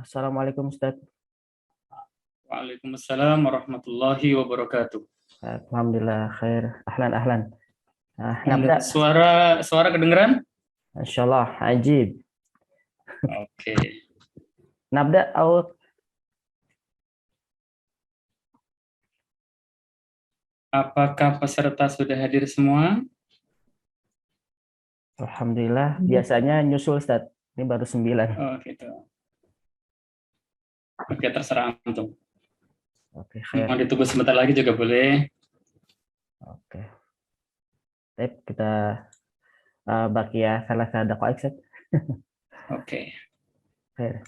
Assalamualaikum Ustaz. Waalaikumsalam warahmatullahi wabarakatuh. Alhamdulillah khair. Ahlan ahlan. Nabda. Suara kedengeran? Insyaallah ajib. Oke. Nabda au Apakah peserta sudah hadir semua? Alhamdulillah biasanya nyusul Ustaz. Ini baru 9. Oh, gitu. Oke, terserah antum. Oke, khair. Mau ditunggu sebentar lagi juga boleh. Oke. Baik, kita baki ya salah dakwah Ustaz. Oke. Khair.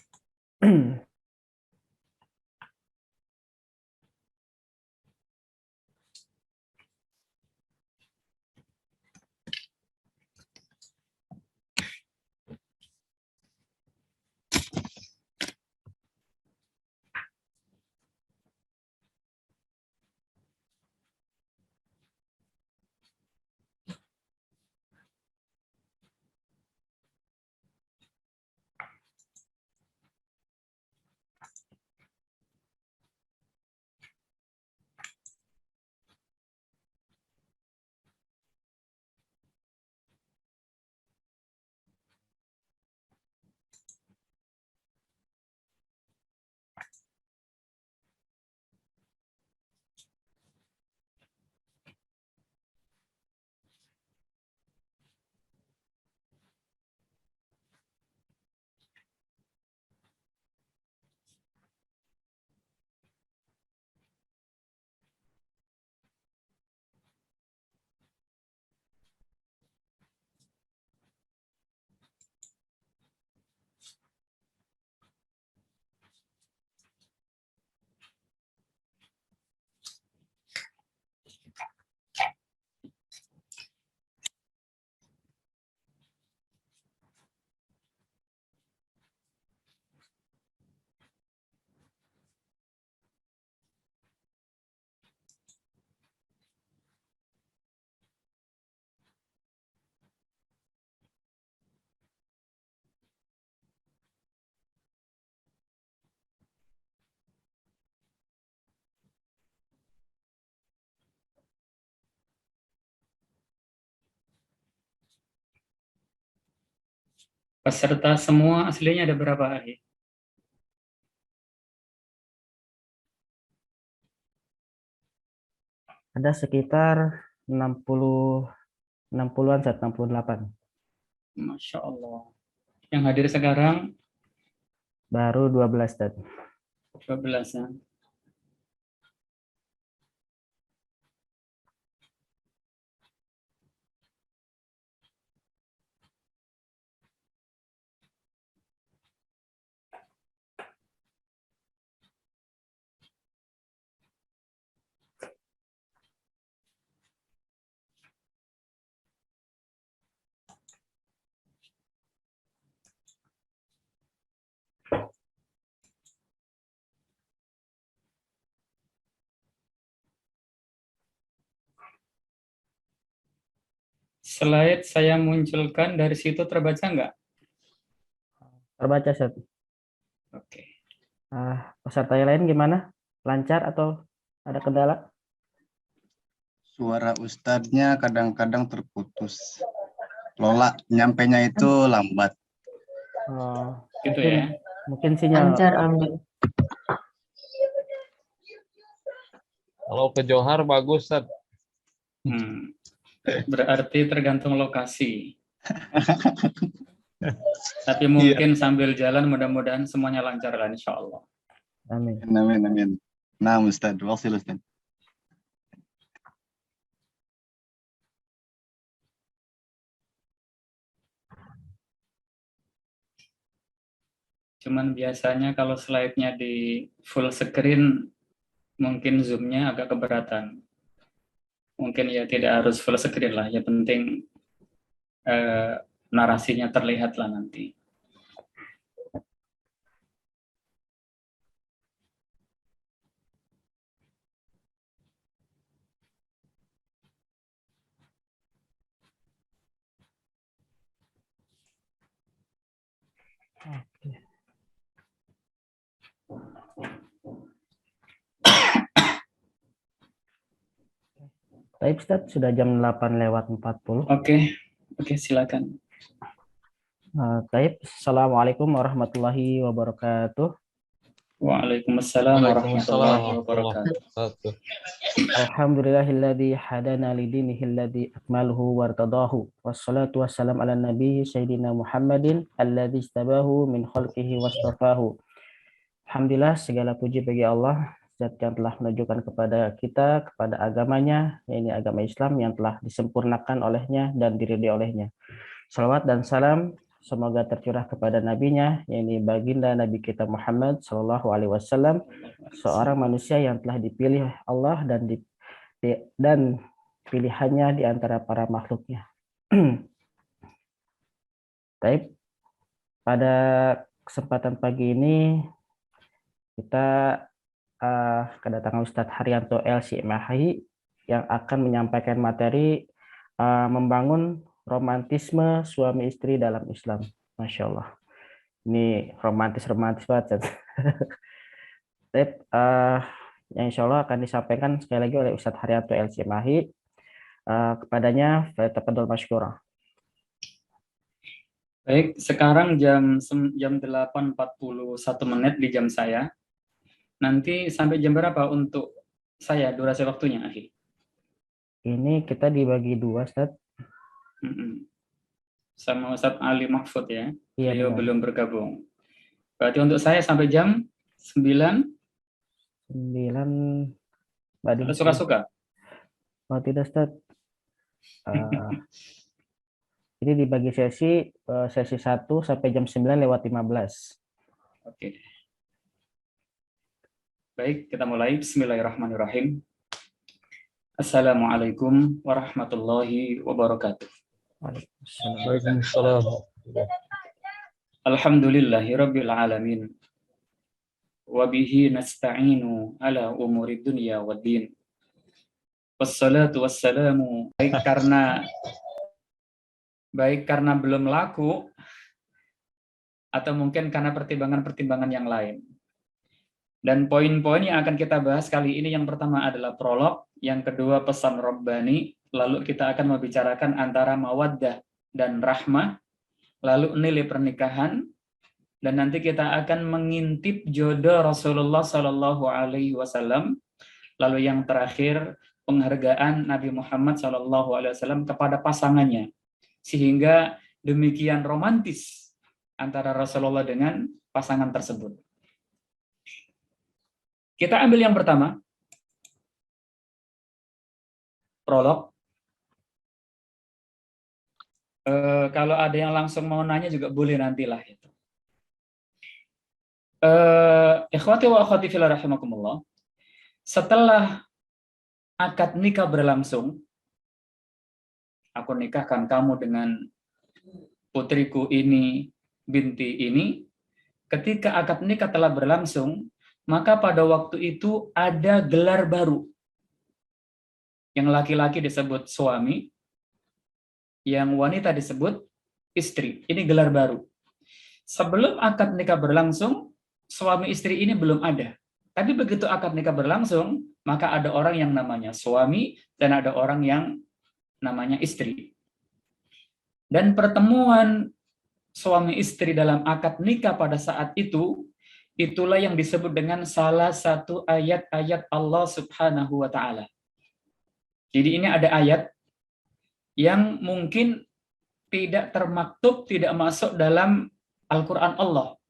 Peserta semua aslinya ada berapa, Ahi? Ada sekitar 60-an Ustaz, 68. Masya Allah. Yang hadir sekarang Baru 12 Ustaz. 12 ya. Slide saya munculkan dari situ terbaca nggak? Terbaca Ustaz. Oke. Peserta yang lain gimana? Lancar atau ada kendala? Suara ustadznya kadang-kadang terputus. Lola nyampenya itu lambat. Oh, Gitu mungkin, ya. mungkin sinyal. Lancar, amin. Kalau ke Johar bagus, Tad. Berarti tergantung lokasi. Tapi mungkin sambil jalan mudah-mudahan semuanya lancar lah insya Allah. Amin. Amin, amin. Nah, Ustadz, wasil Ustadz. Cuman biasanya kalau slide-nya di full screen, mungkin zoom-nya agak keberatan. Mungkin ya tidak harus full screen lah, ya penting narasinya terlihat lah nanti. Oke. Baik Ustaz, sudah jam 8:40. Oke, silakan. Baik, Assalamualaikum warahmatullahi wabarakatuh. Waalaikumsalam Waalaikumsalam warahmatullahi warahmatullahi wabarakatuh. wabarakatuh. Alhamdulillahilladzi hadana lidinihilladzi akmaluhu wartadahu. Wassalatu wassalam ala nabi sayyidina Muhammadin alladzi istabahu min khalqihi wastafahu. Alhamdulillah, segala puji bagi Allah, Zat yang telah menunjukkan kepada kita, kepada agamanya, yaitu agama Islam yang telah disempurnakan olehnya dan diridhai olehnya. Salawat dan salam semoga tercurah kepada nabinya, yaitu baginda Nabi kita Muhammad Shallallahu Alaihi Wasallam, seorang manusia yang telah dipilih Allah dan pilihannya di antara para makhluknya. Baik, pada kesempatan pagi ini kita kedatangan Ustadz Haryanto LCMAHI yang akan menyampaikan materi membangun romantisme suami istri dalam Islam. Masya Allah. Ini romantis banget. Yang insya Allah akan disampaikan sekali lagi oleh Ustadz Haryanto LCMAHI. Kepadanya, tafadhol masykurah. Baik, sekarang jam 8:41 di jam saya. Nanti sampai jam berapa untuk saya durasi waktunya, Akhi? Ini kita dibagi dua, Ustadz. Sama Ustadz Ali Mahfud ya. Iya, Beliau benar. belum bergabung. Berarti untuk saya sampai jam 9. 9. Mbak Din. Suka-suka. Oh tidak, Ustadz. Ini dibagi sesi 1 sampai jam 9:15. Oke. Baik, kita mulai. Bismillahirrahmanirrahim. Assalamualaikum warahmatullahi wabarakatuh. Waalaikumsalam. Alhamdulillahirabbil alamin. Wa bihi nasta'inu ala umuri dunya waddin. Wassalatu wassalamu baik karena belum laku atau mungkin karena pertimbangan-pertimbangan yang lain. Dan poin-poin yang akan kita bahas kali ini yang pertama adalah prolog, yang kedua pesan Rabbani, lalu kita akan membicarakan antara mawaddah dan rahmah, lalu nilai pernikahan, dan nanti kita akan mengintip jodoh Rasulullah Shallallahu Alaihi Wasallam, lalu yang terakhir penghargaan Nabi Muhammad Shallallahu Alaihi Wasallam kepada pasangannya, sehingga demikian romantis antara Rasulullah dengan pasangan tersebut. Kita ambil yang pertama, prolog. Kalau ada yang langsung mau nanya juga boleh nantilah itu. Ikhwati wa akhwati fillah rahimakumullah. Setelah akad nikah berlangsung, aku nikahkan kamu dengan putriku ini, binti ini. Ketika akad nikah telah berlangsung, maka pada waktu itu ada gelar baru. Yang laki-laki disebut suami, yang wanita disebut istri. Ini gelar baru. Sebelum akad nikah berlangsung, suami istri ini belum ada. Tapi begitu akad nikah berlangsung, maka ada orang yang namanya suami dan ada orang yang namanya istri. Dan pertemuan suami istri dalam akad nikah pada saat itu, itulah yang disebut dengan salah satu ayat-ayat Allah Subhanahu wa Ta'ala. Jadi ini ada ayat yang mungkin tidak termaktub, tidak masuk dalam Al-Quran Allah.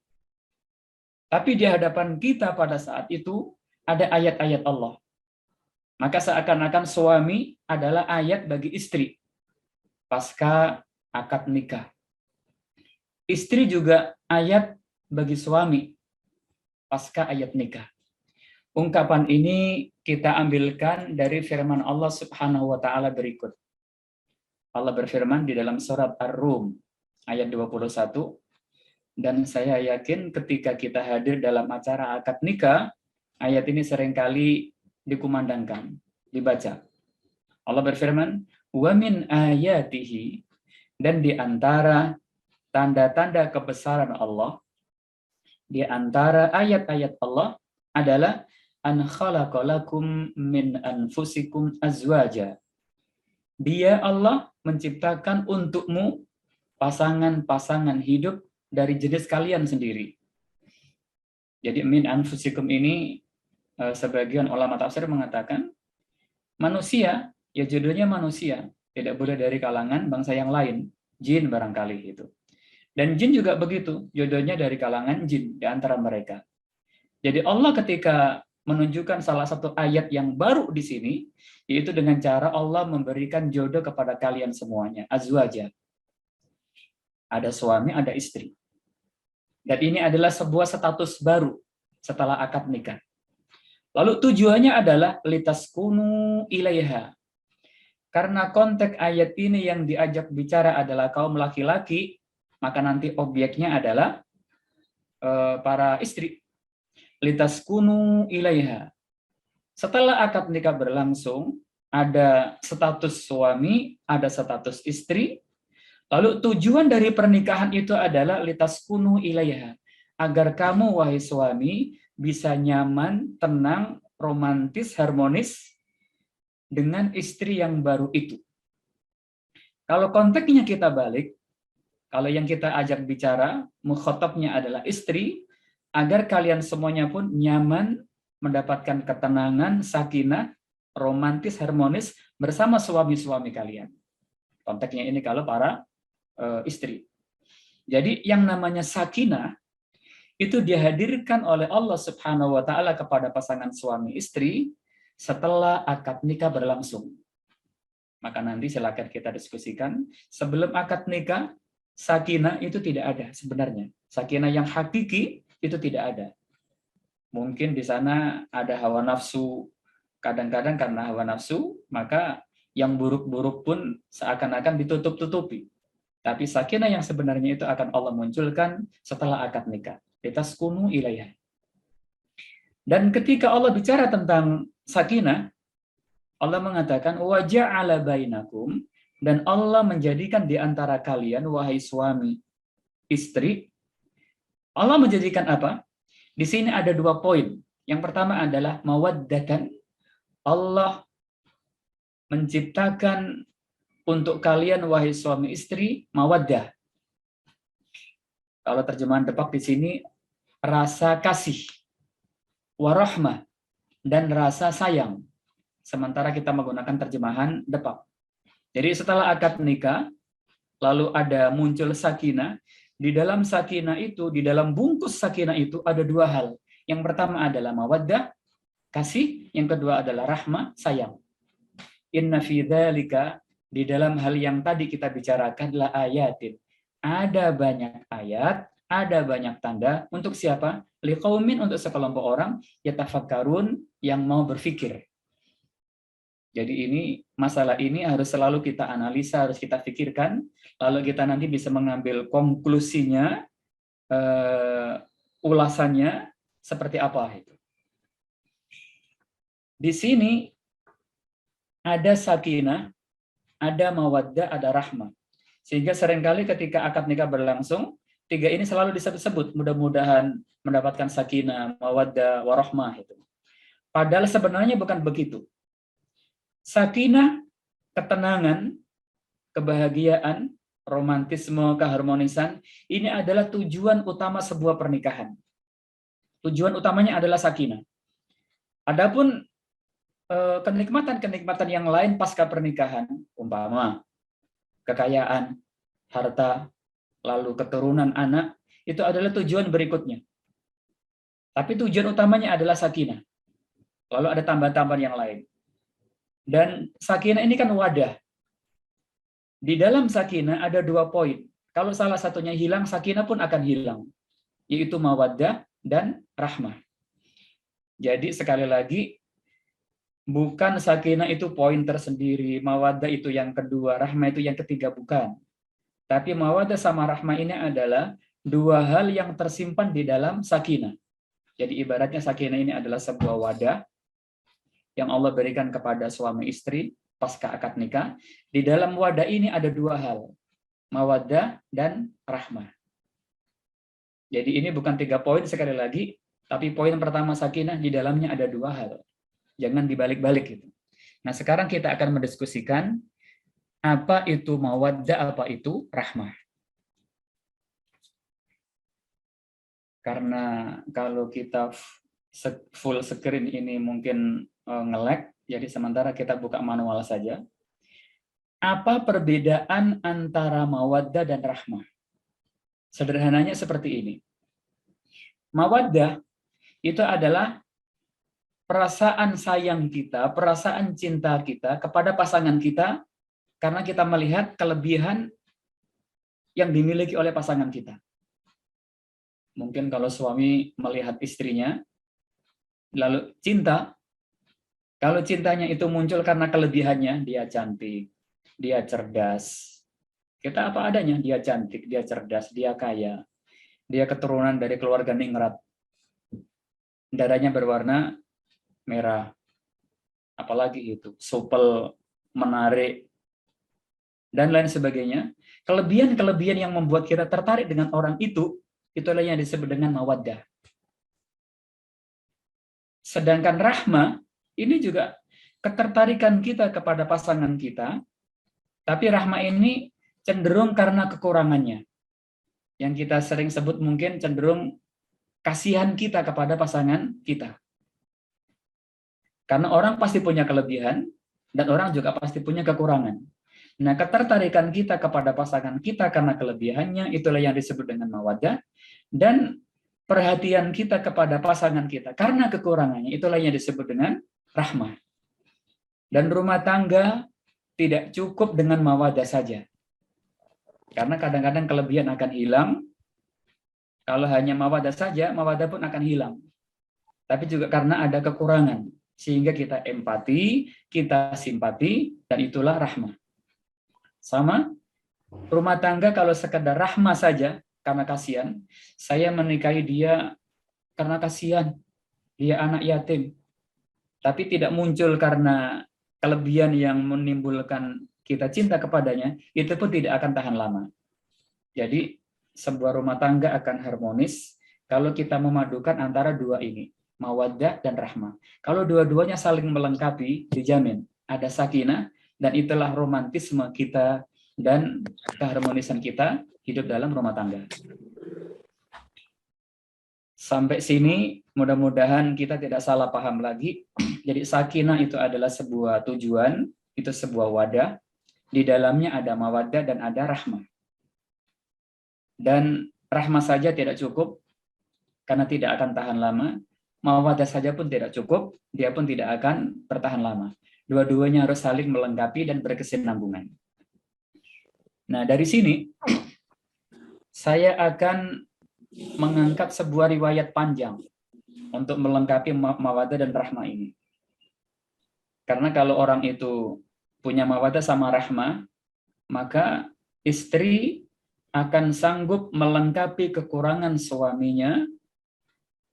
Tapi di hadapan kita pada saat itu ada ayat-ayat Allah. Maka seakan-akan suami adalah ayat bagi istri pasca akad nikah. Istri juga ayat bagi suami pasca ayat nikah. Ungkapan ini kita ambilkan dari firman Allah Subhanahu wa Ta'ala berikut. Allah berfirman di dalam surat Ar-Rum ayat 21, dan saya yakin ketika kita hadir dalam acara akad nikah, ayat ini seringkali dikumandangkan, dibaca. Allah berfirman, "Wa min ayatihi", dan di antara tanda-tanda kebesaran Allah, di antara ayat-ayat Allah adalah an khalaqalakum min anfusikum azwaja. Dia Allah menciptakan untukmu pasangan-pasangan hidup dari jenis kalian sendiri. Jadi min anfusikum ini sebagian ulama tafsir mengatakan manusia, ya judulnya manusia, tidak boleh dari kalangan bangsa yang lain, jin barangkali itu. Dan jin juga begitu, jodohnya dari kalangan jin di antara mereka. Jadi Allah ketika menunjukkan salah satu ayat yang baru di sini, yaitu dengan cara Allah memberikan jodoh kepada kalian semuanya, azwaja. Ada suami, ada istri. Dan ini adalah sebuah status baru setelah akad nikah. Lalu tujuannya adalah litaskunu ilaiha. Karena konteks ayat ini yang diajak bicara adalah kaum laki-laki, maka nanti objeknya adalah para istri. Litaskunu ilaiha. Setelah akad nikah berlangsung, ada status suami, ada status istri. Lalu tujuan dari pernikahan itu adalah litaskunu ilaiha, agar kamu wahai suami bisa nyaman, tenang, romantis, harmonis dengan istri yang baru itu. Kalau konteksnya kita balik, kalau yang kita ajak bicara, mukhatabnya adalah istri, agar kalian semuanya pun nyaman, mendapatkan ketenangan, sakinah, romantis, harmonis bersama suami-suami kalian. Konteksnya ini kalau para istri. Jadi yang namanya sakinah itu dihadirkan oleh Allah Subhanahu wa taala kepada pasangan suami istri setelah akad nikah berlangsung. Maka nanti silakan kita diskusikan. Sebelum akad nikah, sakinah itu tidak ada sebenarnya. Sakinah yang hakiki itu tidak ada. Mungkin di sana ada hawa nafsu. Kadang-kadang karena hawa nafsu, maka yang buruk-buruk pun seakan-akan ditutup-tutupi. Tapi sakinah yang sebenarnya itu akan Allah munculkan setelah akad nikah. Litaskunu ilaiha. Dan ketika Allah bicara tentang sakinah, Allah mengatakan wa ja'ala bainakum, dan Allah menjadikan di antara kalian wahai suami istri, Allah menjadikan apa? Di sini ada 2 poin. Yang pertama adalah mawaddatan. Allah menciptakan untuk kalian wahai suami istri mawaddah. Kalau terjemahan Depak di sini rasa kasih, warahmah, dan rasa sayang. Sementara kita menggunakan terjemahan Depak. Jadi setelah akad nikah, lalu ada muncul sakinah. Di dalam sakinah itu, di dalam bungkus sakinah itu ada 2 hal. Yang pertama adalah mawaddah, kasih. Yang kedua adalah rahmah, sayang. Inna fi dzalika, di dalam hal yang tadi kita bicarakan adalah ayatin. Ada banyak ayat, ada banyak tanda untuk siapa? Liqaumin, untuk sekelompok orang yatafakkarun, yang mau berpikir. Jadi ini masalah ini harus selalu kita analisa, harus kita pikirkan, lalu kita nanti bisa mengambil konklusinya, ulasannya seperti apa itu. Di sini ada sakinah, ada mawaddah, ada rahmah. Sehingga seringkali ketika akad nikah berlangsung, 3 ini selalu disebut-sebut, mudah-mudahan mendapatkan sakinah, mawaddah, warahmah itu. Padahal sebenarnya bukan begitu. Sakinah, ketenangan, kebahagiaan, romantisme, keharmonisan, ini adalah tujuan utama sebuah pernikahan. Tujuan utamanya adalah sakinah. Adapun kenikmatan-kenikmatan yang lain pasca pernikahan, umpama kekayaan, harta, lalu keturunan anak, itu adalah tujuan berikutnya. Tapi tujuan utamanya adalah sakinah. Lalu ada tambahan-tambahan yang lain. Dan sakinah ini kan wadah. Di dalam sakinah ada 2 poin. Kalau salah satunya hilang, sakinah pun akan hilang. Yaitu mawaddah dan rahmah. Jadi sekali lagi, bukan sakinah itu poin tersendiri, mawaddah itu yang kedua, rahmah itu yang ketiga, bukan. Tapi mawaddah sama rahmah ini adalah 2 hal yang tersimpan di dalam sakinah. Jadi ibaratnya sakinah ini adalah sebuah wadah yang Allah berikan kepada suami istri pasca akad nikah. Di dalam wadah ini ada 2 hal, mawaddah dan rahmah. Jadi ini bukan 3 poin sekali lagi, tapi poin pertama sakinah, di dalamnya ada 2 hal. Jangan dibalik-balik gitu. Nah, sekarang kita akan mendiskusikan Apa itu mawaddah, apa itu rahmah. Karena kalau kita full screen ini mungkin nge-lag, jadi sementara kita buka manual saja. Apa perbedaan antara mawaddah dan rahmah? Sederhananya seperti ini. Mawaddah itu adalah perasaan sayang kita, perasaan cinta kita kepada pasangan kita karena kita melihat kelebihan yang dimiliki oleh pasangan kita. Mungkin kalau suami melihat istrinya, lalu cinta, kalau cintanya itu muncul karena kelebihannya, dia cantik, dia cerdas. Kita apa adanya, dia cantik, dia cerdas, dia kaya, dia keturunan dari keluarga ningrat, dadanya berwarna merah, apalagi itu, supel, menarik, dan lain sebagainya. Kelebihan-kelebihan yang membuat kita tertarik dengan orang itu, itulah yang disebut dengan mawaddah. Sedangkan rahmah, ini juga ketertarikan kita kepada pasangan kita, tapi rahmah ini cenderung karena kekurangannya. Yang kita sering sebut mungkin cenderung kasihan kita kepada pasangan kita. Karena orang pasti punya kelebihan, dan orang juga pasti punya kekurangan. Nah, ketertarikan kita kepada pasangan kita karena kelebihannya, itulah yang disebut dengan mawaddah. Dan perhatian kita kepada pasangan kita karena kekurangannya, itulah yang disebut dengan rahmah. Dan rumah tangga tidak cukup dengan mawaddah saja. Karena kadang-kadang kelebihan akan hilang. Kalau hanya mawaddah saja, mawaddah pun akan hilang. Tapi juga karena ada kekurangan. Sehingga kita empati, kita simpati, dan itulah rahmah. Sama, rumah tangga kalau sekedar rahmah saja, karena kasihan, saya menikahi dia karena kasihan, dia anak yatim. Tapi tidak muncul karena kelebihan yang menimbulkan kita cinta kepadanya, itu pun tidak akan tahan lama. Jadi, sebuah rumah tangga akan harmonis kalau kita memadukan antara dua ini. Mawaddah dan rahmah. Kalau dua-duanya saling melengkapi, dijamin ada sakinah, dan itulah romantisme kita dan keharmonisan kita hidup dalam rumah tangga. Sampai sini mudah-mudahan kita tidak salah paham lagi. Jadi sakinah itu adalah sebuah tujuan, itu sebuah wadah. Di dalamnya ada mawaddah dan ada rahmah. Dan rahmah saja tidak cukup karena tidak akan tahan lama. Mawaddah saja pun tidak cukup, dia pun tidak akan bertahan lama. Dua-duanya harus saling melengkapi dan berkesinambungan. Nah, dari sini saya akan mengangkat sebuah riwayat panjang untuk melengkapi mawaddah dan rahmah ini. Karena kalau orang itu punya mawaddah sama rahmah, maka istri akan sanggup melengkapi kekurangan suaminya,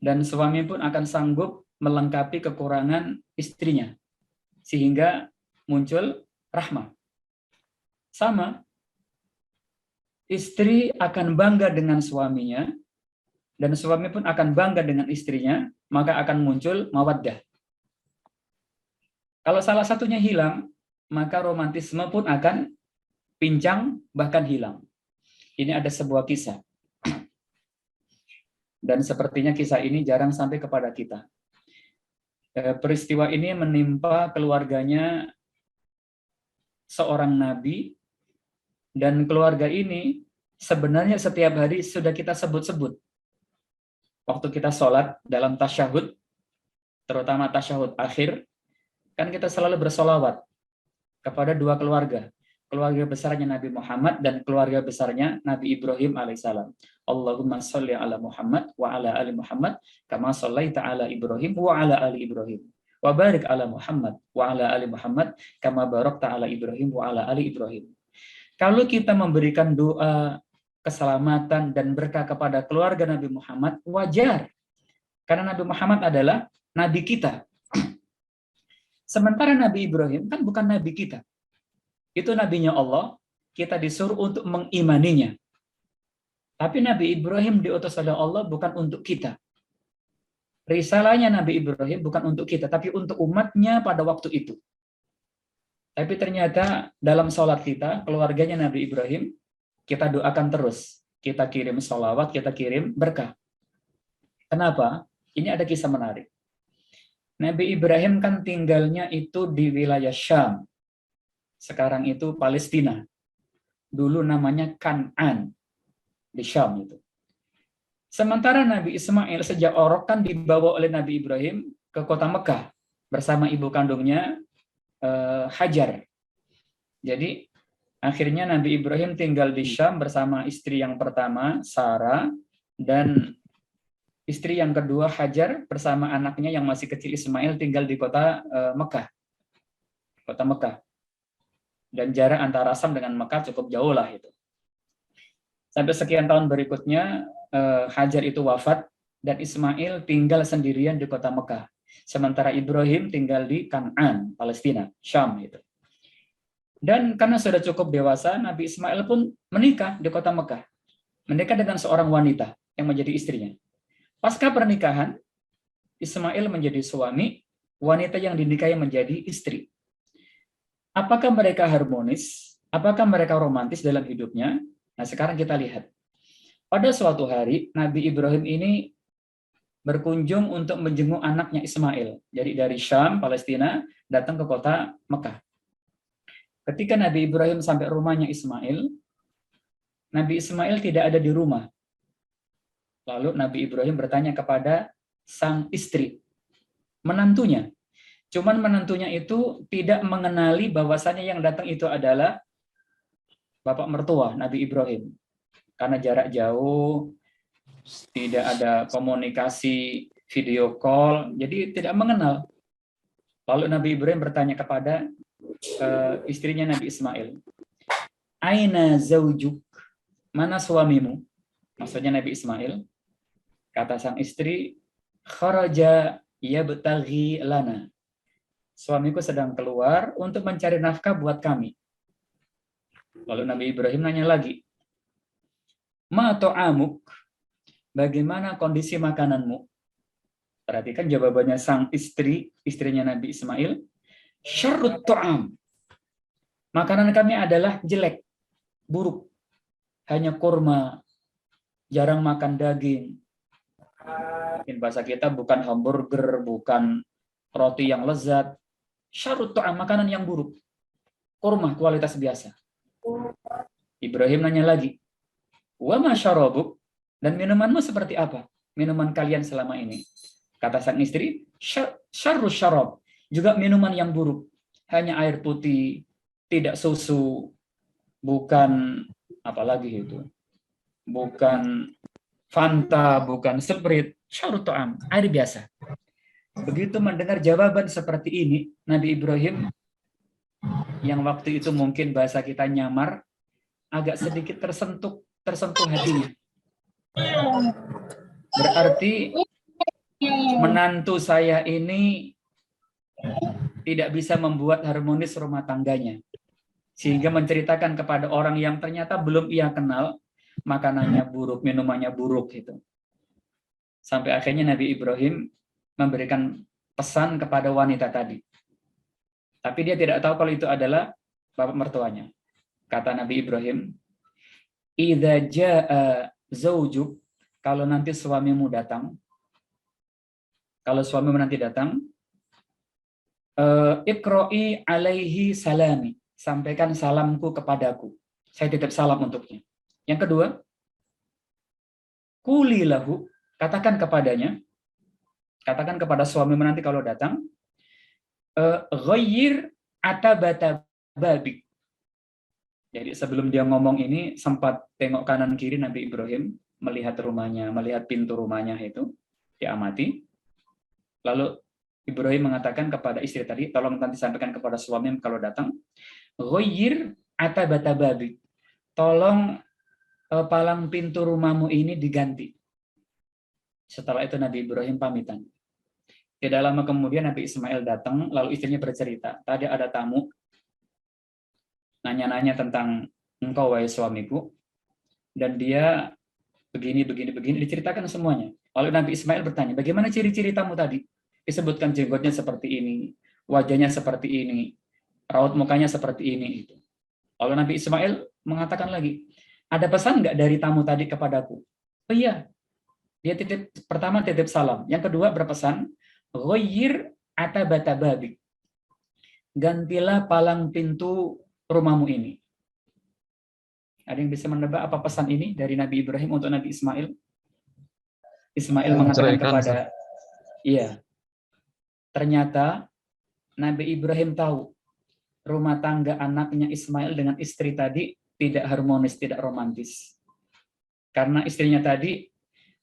dan suami pun akan sanggup melengkapi kekurangan istrinya, sehingga muncul rahmah. Sama, istri akan bangga dengan suaminya, dan suami pun akan bangga dengan istrinya, maka akan muncul mawaddah. Kalau salah satunya hilang, maka romantisme pun akan pincang, bahkan hilang. Ini ada sebuah kisah. Dan sepertinya kisah ini jarang sampai kepada kita. Peristiwa ini menimpa keluarganya seorang nabi, dan keluarga ini sebenarnya setiap hari sudah kita sebut-sebut. Waktu kita sholat dalam tasyahud, terutama tasyahud akhir, kan kita selalu bersolawat kepada dua keluarga. Keluarga besarnya Nabi Muhammad dan keluarga besarnya Nabi Ibrahim alaihissalam. Allahumma sholli ala Muhammad wa ala ali Muhammad kama shallaita ala Ibrahim wa ala ali Ibrahim. Wa barik ala Muhammad wa ala ali Muhammad kama barakta ala Ibrahim wa ala ali Ibrahim. Kalau kita memberikan doa keselamatan dan berkah kepada keluarga Nabi Muhammad, wajar. Karena Nabi Muhammad adalah nabi kita. Sementara Nabi Ibrahim kan bukan nabi kita. Itu nabinya Allah, kita disuruh untuk mengimaninya. Tapi Nabi Ibrahim diutus oleh Allah bukan untuk kita. Risalahnya Nabi Ibrahim bukan untuk kita, tapi untuk umatnya pada waktu itu. Tapi ternyata dalam sholat kita, keluarganya Nabi Ibrahim, kita doakan terus. Kita kirim sholawat, kita kirim berkah. Kenapa? Ini ada kisah menarik. Nabi Ibrahim kan tinggalnya itu di wilayah Syam. Sekarang itu Palestina. Dulu namanya Kan'an. Di Syam itu. Sementara Nabi Ismail sejak orok kan dibawa oleh Nabi Ibrahim ke kota Mekah bersama ibu kandungnya Hajar. Jadi akhirnya Nabi Ibrahim tinggal di Syam bersama istri yang pertama Sarah dan istri yang kedua Hajar bersama anaknya yang masih kecil Ismail tinggal di kota Mekah. Kota Mekah. Dan jarak antara Syam dengan Mekah cukup jauh lah itu. Sampai sekian tahun berikutnya Hajar itu wafat dan Ismail tinggal sendirian di kota Mekah. Sementara Ibrahim tinggal di Kan'an, Palestina, Syam itu. Dan karena sudah cukup dewasa, Nabi Ismail pun menikah di kota Mekah. Menikah dengan seorang wanita yang menjadi istrinya. Pasca pernikahan, Ismail menjadi suami, wanita yang dinikahi menjadi istri. Apakah mereka harmonis? Apakah mereka romantis dalam hidupnya? Nah, sekarang kita lihat. Pada suatu hari, Nabi Ibrahim ini berkunjung untuk menjenguk anaknya Ismail. Jadi dari Syam, Palestina, datang ke kota Mekah. Ketika Nabi Ibrahim sampai rumahnya Ismail, Nabi Ismail tidak ada di rumah. Lalu Nabi Ibrahim bertanya kepada sang istri, menantunya. Cuman menantunya itu tidak mengenali bahwasannya yang datang itu adalah bapak mertua Nabi Ibrahim. Karena jarak jauh, tidak ada komunikasi video call, jadi tidak mengenal. Lalu Nabi Ibrahim bertanya kepada istrinya Nabi Ismail, Aina zaujuk, mana suamimu? Maksudnya Nabi Ismail. Kata sang istri, kharaja yabtaghi lana. Suamiku sedang keluar untuk mencari nafkah buat kami. Lalu Nabi Ibrahim nanya lagi, ma ta'amuk, bagaimana kondisi makananmu? Perhatikan jawabannya sang istri, istrinya Nabi Ismail, syarrut ta'am. Makanan kami adalah jelek, buruk. Hanya kurma, jarang makan daging. In bahasa kita bukan hamburger, bukan roti yang lezat. Syarrut ta'am, makanan yang buruk. Kurma kualitas biasa. Ibrahim nanya lagi, wa ma syarabuk, dan minumanmu seperti apa? Minuman kalian selama ini. Kata sang istri, syarrus syarab, juga minuman yang buruk. Hanya air putih, tidak susu, bukan apalagi itu. Bukan Fanta, bukan Sprite, syarrut ta'am, air biasa. Begitu mendengar jawaban seperti ini, Nabi Ibrahim yang waktu itu mungkin bahasa kita nyamar, agak sedikit tersentuh hatinya. Berarti menantu saya ini tidak bisa membuat harmonis rumah tangganya. Sehingga menceritakan kepada orang yang ternyata belum ia kenal, makanannya buruk, minumannya buruk gitu. Sampai akhirnya Nabi Ibrahim memberikan pesan kepada wanita tadi. Tapi dia tidak tahu kalau itu adalah bapak mertuanya. Kata Nabi Ibrahim, idza jaa zaujuk, kalau nanti suamimu datang, kalau suamimu nanti datang, iqra'i alaihi salami, sampaikan salamku kepadaku. Saya titip salam untuknya. Yang kedua, quli lahu, katakan kepadanya, katakan kepada suamimu nanti kalau datang, ghayyir atabata babik. Jadi sebelum dia ngomong ini sempat tengok kanan kiri Nabi Ibrahim, melihat rumahnya, melihat pintu rumahnya itu, diamati. Lalu Ibrahim mengatakan kepada istri tadi, tolong nanti sampaikan kepada suami kalau datang, ghayyir atabata babik. Tolong palang pintu rumahmu ini diganti. Setelah itu Nabi Ibrahim pamitan. Tidak lama kemudian Nabi Ismail datang, lalu istrinya bercerita, tadi ada tamu, nanya-nanya tentang engkau wahai suamiku, dan dia begini, diceritakan semuanya. Lalu Nabi Ismail bertanya, bagaimana ciri-ciri tamu tadi? Disebutkan jenggotnya seperti ini, wajahnya seperti ini, raut mukanya seperti ini itu. Lalu Nabi Ismail mengatakan lagi, ada pesan nggak dari tamu tadi kepadaku? Oh iya, dia pertama titip salam, yang kedua berpesan, ghayyir atabata babik, gantilah palang pintu rumahmu ini. Ada yang bisa menebak apa pesan ini dari Nabi Ibrahim untuk Nabi Ismail? Ismail mengatakan Menceraikan, kepada, iya, ternyata Nabi Ibrahim tahu rumah tangga anaknya Ismail dengan istri tadi tidak harmonis, tidak romantis. Karena istrinya tadi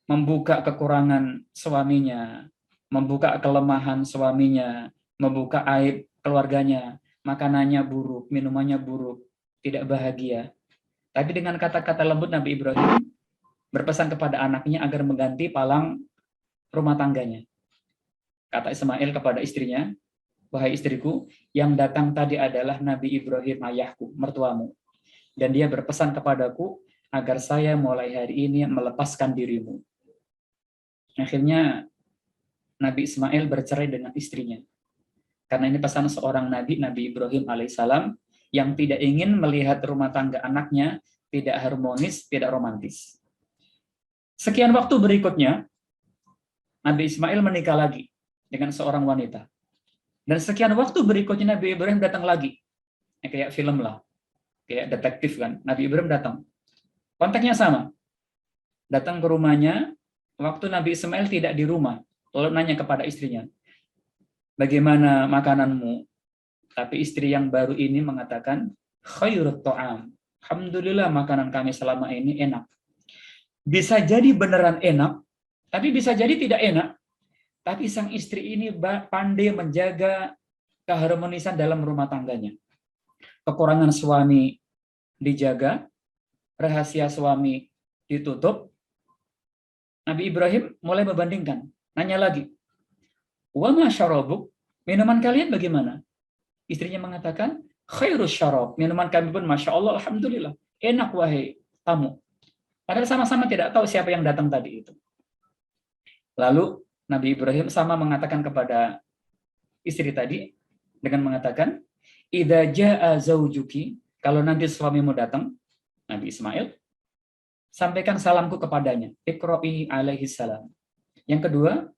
membuka kekurangan suaminya, membuka kelemahan suaminya, membuka aib keluarganya, makanannya buruk, minumannya buruk, tidak bahagia. Tapi dengan kata-kata lembut Nabi Ibrahim berpesan kepada anaknya agar mengganti palang rumah tangganya. Kata Ismail kepada istrinya, wahai istriku, yang datang tadi adalah Nabi Ibrahim ayahku, mertuamu. Dan dia berpesan kepadaku agar saya mulai hari ini melepaskan dirimu. Akhirnya Nabi Ismail bercerai dengan istrinya. Karena ini pesan seorang Nabi, Nabi Ibrahim alaihissalam, yang tidak ingin melihat rumah tangga anaknya tidak harmonis, tidak romantis. Sekian waktu berikutnya, Nabi Ismail menikah lagi dengan seorang wanita. Dan sekian waktu berikutnya Nabi Ibrahim datang lagi. Ya, kayak film lah, kayak detektif kan. Nabi Ibrahim datang. Konteksnya sama. Datang ke rumahnya, waktu Nabi Ismail tidak di rumah. Lalu nanya kepada istrinya, bagaimana makananmu? Tapi istri yang baru ini mengatakan, khairut ta'am. Alhamdulillah makanan kami selama ini enak. Bisa jadi beneran enak, tapi bisa jadi tidak enak. Tapi sang istri ini pandai menjaga keharmonisan dalam rumah tangganya. Kekurangan suami dijaga, rahasia suami ditutup. Nabi Ibrahim mulai membandingkan, nanya lagi, wa ma syarabuk, minuman kalian bagaimana? Istrinya mengatakan, khairus syarab, minuman kami pun Masya Allah, Alhamdulillah, enak wahai tamu. Padahal sama-sama tidak tahu siapa yang datang tadi itu. Lalu Nabi Ibrahim sama mengatakan kepada istri tadi, dengan mengatakan, idza jaa zaujuki, kalau nanti suamimu datang, Nabi Ismail, sampaikan salamku kepadanya, iqra'i alaihi salam. Yang kedua,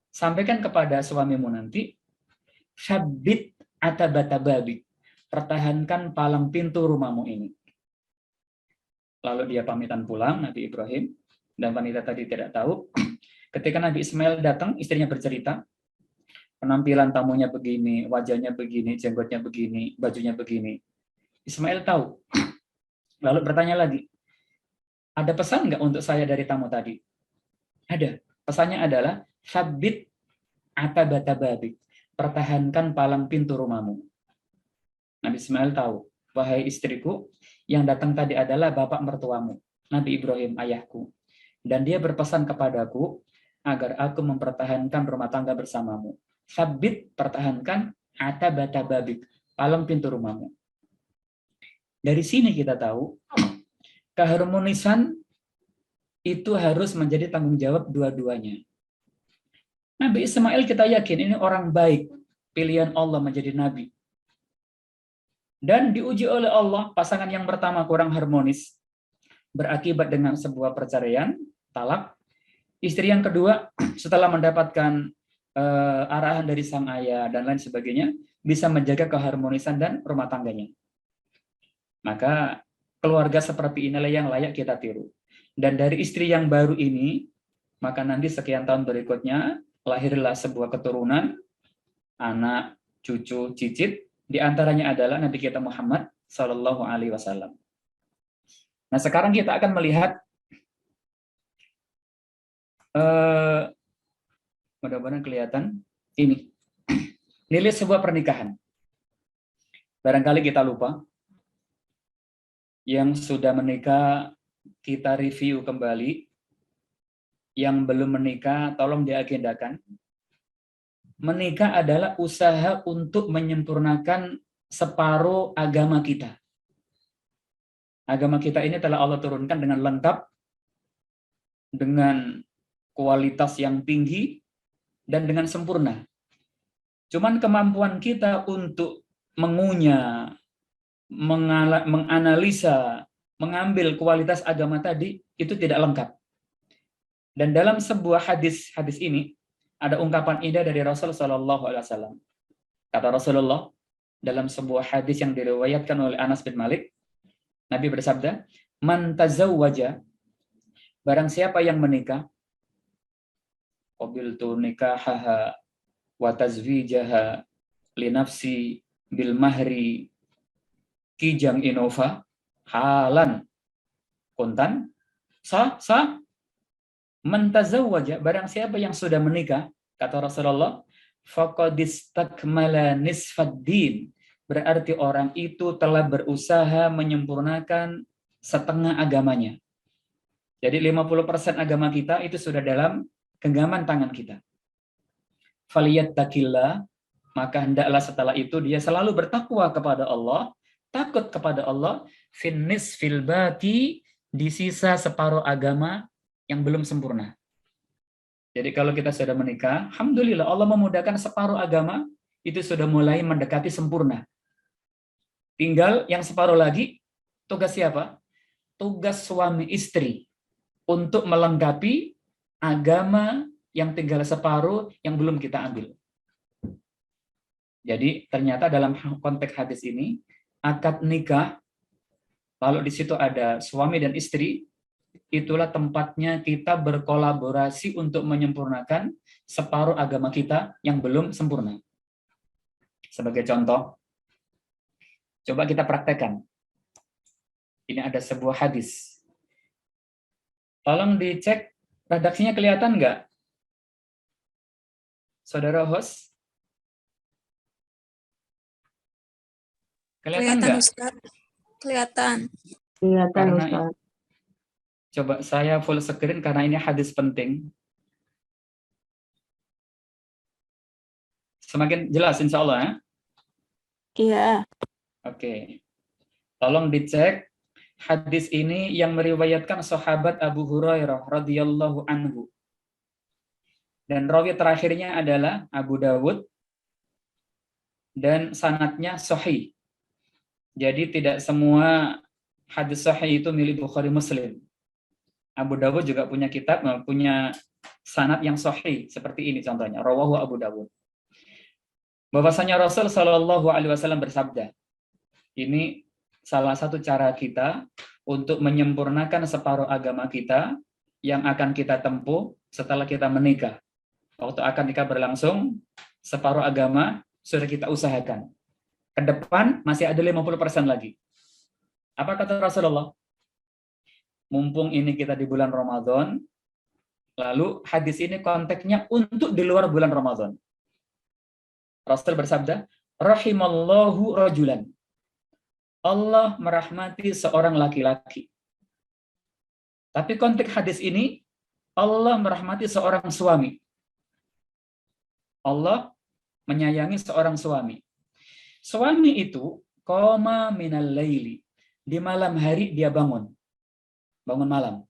sampaikan kepada suamimu nanti, syabbit atabata babik, pertahankan palang pintu rumahmu ini. Lalu dia pamitan pulang, Nabi Ibrahim, dan wanita tadi tidak tahu. Ketika Nabi Ismail datang, istrinya bercerita, penampilan tamunya begini, wajahnya begini, jenggotnya begini, bajunya begini. Ismail tahu. Lalu bertanya lagi, ada pesan nggak untuk saya dari tamu tadi? Ada. Pesannya adalah, syabbit atabata babik, pertahankan palang pintu rumahmu. Nabi Ismail tahu, wahai istriku, yang datang tadi adalah bapak mertuamu, Nabi Ibrahim ayahku. Dan dia berpesan kepadaku agar aku mempertahankan rumah tangga bersamamu. Sabit, pertahankan atabata babik, palang pintu rumahmu. Dari sini kita tahu, keharmonisan itu harus menjadi tanggung jawab dua-duanya. Nabi Ismail kita yakin ini orang baik, pilihan Allah menjadi nabi. Dan diuji oleh Allah, pasangan yang pertama kurang harmonis, berakibat dengan sebuah perceraian, talak. Istri yang kedua, setelah mendapatkan arahan dari sang ayah dan lain sebagainya, bisa menjaga keharmonisan dan rumah tangganya. Maka keluarga seperti inilah yang layak kita tiru. Dan dari istri yang baru ini, maka nanti sekian tahun berikutnya, lahirlah sebuah keturunan, anak, cucu, cicit, di antaranya adalah Nabi kita Muhammad Sallallahu Alaihi Wasallam. Nah, sekarang kita akan melihat, mudah-mudahan kelihatan ini, nilai sebuah pernikahan. Barangkali kita lupa. Yang sudah menikah, kita review kembali. Yang belum menikah, tolong diagendakan. Menikah adalah usaha untuk menyempurnakan separuh agama kita. Agama kita ini telah Allah turunkan dengan lengkap, dengan kualitas yang tinggi, dan dengan sempurna. Cuman kemampuan kita untuk mengunyah, menganalisa, mengambil kualitas agama tadi itu tidak lengkap. Dan dalam sebuah hadis ini ada ungkapan indah dari Rasul Shallallahu Alaihi Wasallam. Kata Rasulullah dalam sebuah hadis yang diriwayatkan oleh Anas bin Malik, Nabi bersabda, "Man tazawwaja, barang siapa yang menikah, qabiltu nikahaha wa tazwijaha li nafsi bil mahri kijang inova halan kontan sah man tazawwaja, barang siapa yang sudah menikah, kata Rasulullah, faqad istakmala nisfad din, berarti orang itu telah berusaha menyempurnakan setengah agamanya. Jadi 50% agama kita itu sudah dalam genggaman tangan kita. Faliyattaqillah, maka hendaklah setelah itu dia selalu bertakwa kepada Allah, takut kepada Allah, finnis fil baqi, di sisa separuh agama yang belum sempurna. Jadi kalau kita sudah menikah, alhamdulillah Allah memudahkan separuh agama itu sudah mulai mendekati sempurna. Tinggal yang separuh lagi, tugas siapa? Tugas suami istri untuk melengkapi agama yang tinggal separuh yang belum kita ambil. Jadi ternyata dalam konteks hadis ini, akad nikah, kalau di situ ada suami dan istri, itulah tempatnya kita berkolaborasi untuk menyempurnakan separuh agama kita yang belum sempurna. Sebagai contoh, coba kita praktekkan. Ini ada sebuah hadis. Tolong dicek, redaksinya kelihatan nggak? Saudara host? Kelihatan nggak? Ustaz. Kelihatan. Kelihatan, Karena Ustaz. Coba saya full screen karena ini hadis penting. Semakin jelas insya Allah ya? Iya. Oke. Tolong dicek hadis ini yang meriwayatkan sahabat Abu Hurairah radhiyallahu anhu. Dan rawi terakhirnya adalah Abu Dawud dan sanadnya sahih. Jadi tidak semua hadis sahih itu milik Bukhari Muslim. Abu Dawud juga punya kitab, punya sanad yang sahih seperti ini contohnya, rawahu Abu Dawud. Bahwasanya Rasul Shallallahu Alaihi Wasallam bersabda, ini salah satu cara kita untuk menyempurnakan separuh agama kita yang akan kita tempuh setelah kita menikah. Waktu akad nikah berlangsung, separuh agama sudah kita usahakan. Ke depan masih ada 50% lagi. Apa kata Rasulullah? Mumpung ini kita di bulan Ramadan, lalu hadis ini konteksnya untuk di luar bulan Ramadan. Rasul bersabda, rahimallahu rajulan. Allah merahmati seorang laki-laki. Tapi konteks hadis ini, Allah merahmati seorang suami. Allah menyayangi seorang suami. Suami itu, qoma minal laili. Di malam hari dia bangun malam,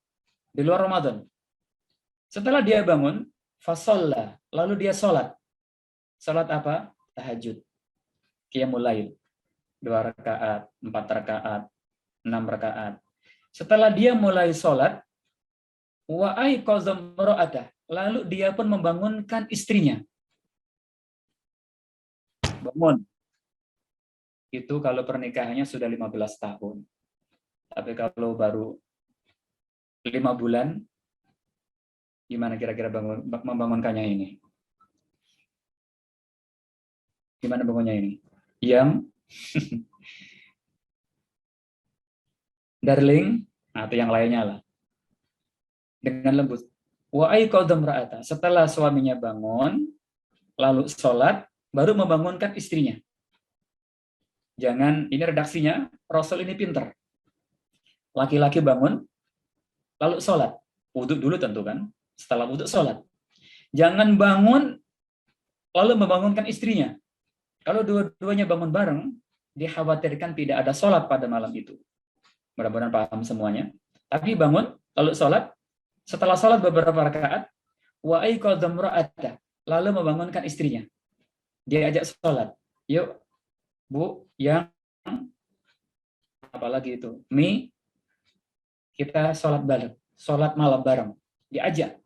di luar Ramadan. Setelah dia bangun, fasalla, lalu dia sholat. Sholat apa? Tahajud. Qiyamul lail. 2 rakaat, 4 rakaat, 6 rakaat. Setelah dia mulai sholat, wa aiqadha imra'atah, lalu dia pun membangunkan istrinya. Bangun. Itu kalau pernikahannya sudah 15 tahun. Tapi kalau baru 5 bulan, gimana kira-kira membangunkannya ini? Gimana bangunnya ini? Diam, darling, atau yang lainnya lah. Dengan lembut. Wa aiqadha imra'ata. Setelah suaminya bangun, lalu sholat, baru membangunkan istrinya. Jangan, ini redaksinya, Rasul ini pinter. Laki-laki bangun, lalu sholat. Wudhu dulu tentu kan. Setelah wudhu sholat. Jangan bangun, lalu membangunkan istrinya. Kalau dua-duanya bangun bareng, dikhawatirkan tidak ada sholat pada malam itu. Mudah-mudahan paham semuanya. Tapi bangun, lalu sholat. Setelah sholat beberapa rakaat, wa aiqadha imra'atah, lalu membangunkan istrinya. Dia ajak sholat. Yuk, Bu, yang apalagi itu, kita sholat malam bareng, diajak.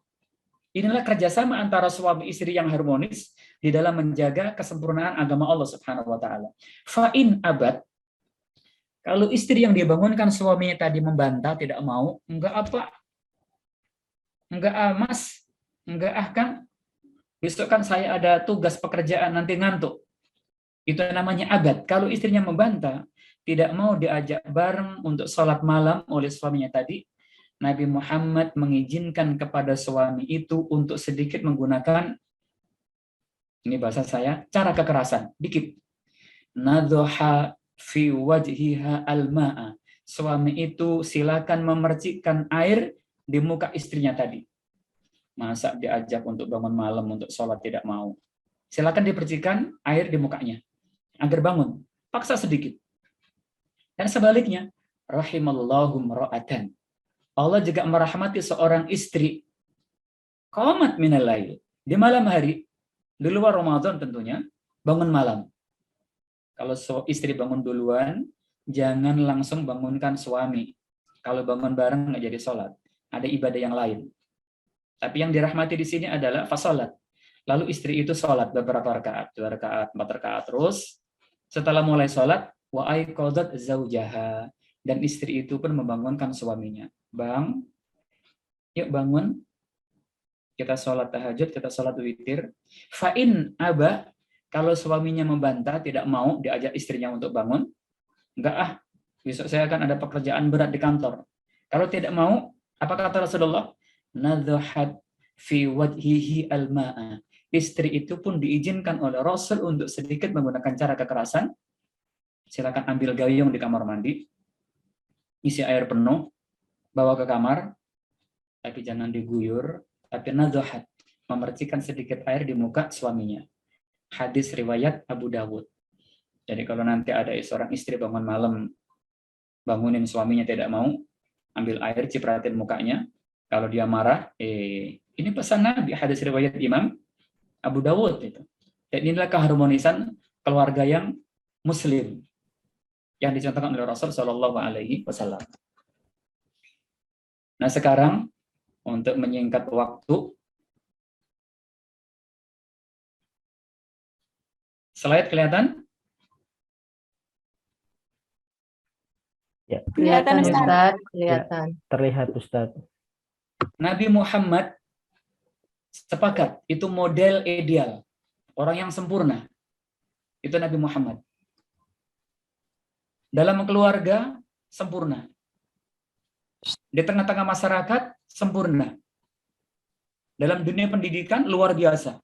Inilah kerjasama antara suami istri yang harmonis di dalam menjaga kesempurnaan agama Allah Subhanahu wa taala. Fa'in abad, kalau istri yang dibangunkan suaminya tadi membantah, tidak mau, enggak apa, enggak mas, enggak Kang, besok kan saya ada tugas pekerjaan, nanti ngantuk. Itu namanya abad. Kalau istrinya membantah, tidak mau diajak bareng untuk sholat malam oleh suaminya tadi, Nabi Muhammad mengizinkan kepada suami itu untuk sedikit menggunakan, ini bahasa saya, cara kekerasan, dikit. Nadhoha fi wajhiha al-ma'a. Suami itu silakan memercikkan air di muka istrinya tadi. Masa diajak untuk bangun malam, untuk sholat tidak mau. Silakan dipercikkan air di mukanya, agar bangun. Paksa sedikit. Dan sebaliknya, rahimallahu mra'atan. Allah juga merahmati seorang istri qamat minal lail, di malam hari, di luar Ramadan tentunya, bangun malam. Kalau istri bangun duluan, jangan langsung bangunkan suami. Kalau bangun bareng nggak jadi sholat, ada ibadah yang lain. Tapi yang dirahmati di sini adalah fasolat. Lalu istri itu sholat beberapa rakaat, 2 rakaat, 4 rakaat terus. Setelah mulai sholat, wa aiqadat zaujaha, dan istri itu pun membangunkan suaminya. Bang, yuk bangun, kita sholat tahajud, kita sholat witir. Fa'in aba, kalau suaminya membantah, tidak mau diajak istrinya untuk bangun, enggak besok saya akan ada pekerjaan berat di kantor. Kalau tidak mau, apa kata Rasulullah? Nadhohat fi wajhihi al-ma'a. Istri itu pun diizinkan oleh Rasul untuk sedikit menggunakan cara kekerasan. Silakan ambil gayung di kamar mandi, isi air penuh, bawa ke kamar, tapi jangan diguyur, tapi nadhohat, memercikan sedikit air di muka suaminya. Hadis riwayat Abu Dawud. Jadi kalau nanti ada seorang istri bangun malam, bangunin suaminya tidak mau, ambil air, cipratin mukanya. Kalau dia marah, ini pesan Nabi, hadis riwayat Imam Abu Dawud itu. Dan inilah keharmonisan keluarga yang Muslim yang dicontohkan oleh Rasul Shallallahu Alaihi Wasallam. Nah sekarang untuk menyingkat waktu, slide kelihatan? Ya, Kelihatan, Ustaz. Ustaz, kelihatan. terlihat Ustaz. Nabi Muhammad sepakat, itu model ideal, orang yang sempurna. Itu Nabi Muhammad. Dalam keluarga, sempurna. Di tengah-tengah masyarakat, sempurna. Dalam dunia pendidikan, luar biasa.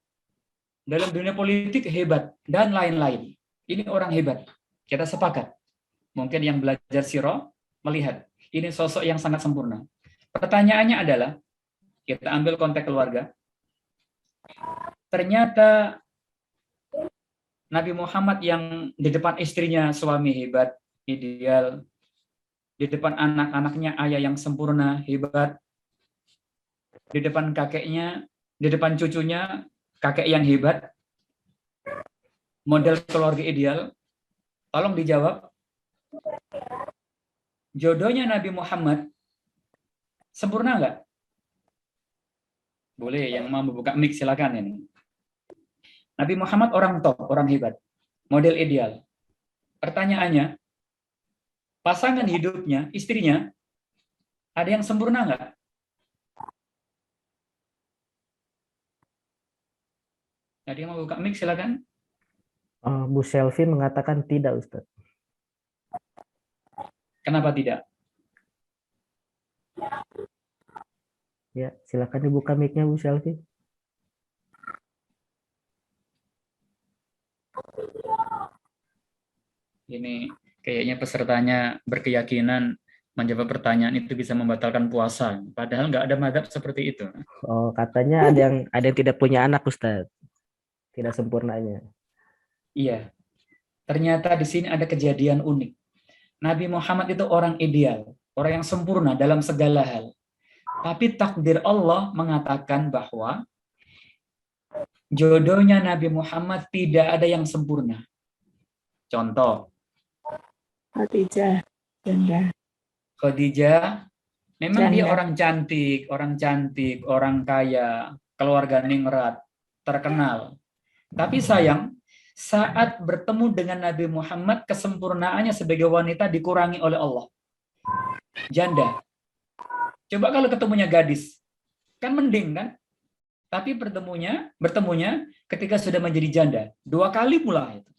Dalam dunia politik, hebat. Dan lain-lain. Ini orang hebat. Kita sepakat. Mungkin yang belajar sirah, melihat. Ini sosok yang sangat sempurna. Pertanyaannya adalah, kita ambil konteks keluarga. Ternyata Nabi Muhammad yang di depan istrinya suami hebat, ideal, di depan anak-anaknya ayah yang sempurna, hebat, di depan kakeknya, di depan cucunya kakek yang hebat, model keluarga ideal. Tolong dijawab. Jodohnya Nabi Muhammad sempurna nggak? Boleh, yang mau membuka mic silakan ini. Nabi Muhammad orang top, orang hebat, model ideal. Pertanyaannya, pasangan hidupnya, istrinya, ada yang sempurna nggak? Ada yang mau buka mic silakan. Bu Selvi mengatakan tidak, Ustaz. Kenapa tidak? Ya, silakan dibuka mic-nya Bu Selvi. Ini kayaknya pesertanya berkeyakinan menjawab pertanyaan itu bisa membatalkan puasa. Padahal nggak ada mazhab seperti itu. Oh, katanya ada yang tidak punya anak, Ustaz. Tidak sempurnanya. Iya. Ternyata di sini ada kejadian unik. Nabi Muhammad itu orang ideal, orang yang sempurna dalam segala hal. Tapi takdir Allah mengatakan bahwa jodohnya Nabi Muhammad tidak ada yang sempurna. Contoh, Khadijah, janda. Khadijah, memang dia Janda. orang cantik, orang kaya, keluarga ningrat, terkenal. Tapi sayang, saat bertemu dengan Nabi Muhammad, kesempurnaannya sebagai wanita dikurangi oleh Allah. Janda. Coba kalau ketemunya gadis, kan mending kan? Tapi bertemunya ketika sudah menjadi janda. 2 kali pula itu.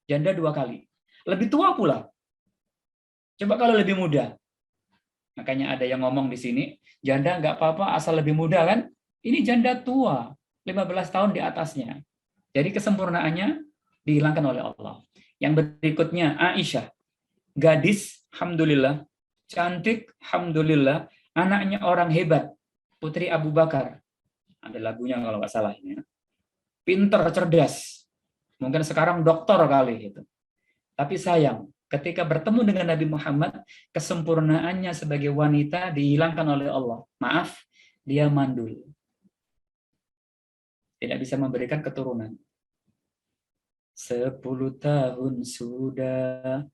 Janda 2 kali. Lebih tua pula. Coba kalau lebih muda. Makanya ada yang ngomong di sini, janda nggak apa-apa asal lebih muda kan? Ini janda tua, 15 tahun di atasnya. Jadi kesempurnaannya dihilangkan oleh Allah. Yang berikutnya, Aisyah. Gadis, alhamdulillah. Cantik, alhamdulillah. Anaknya orang hebat. Putri Abu Bakar. Ada lagunya kalau nggak salah ini. Pinter, cerdas. Mungkin sekarang doktor kali itu. Tapi sayang, ketika bertemu dengan Nabi Muhammad, kesempurnaannya sebagai wanita dihilangkan oleh Allah. Maaf, dia mandul. Tidak bisa memberikan keturunan. 10 tahun sudah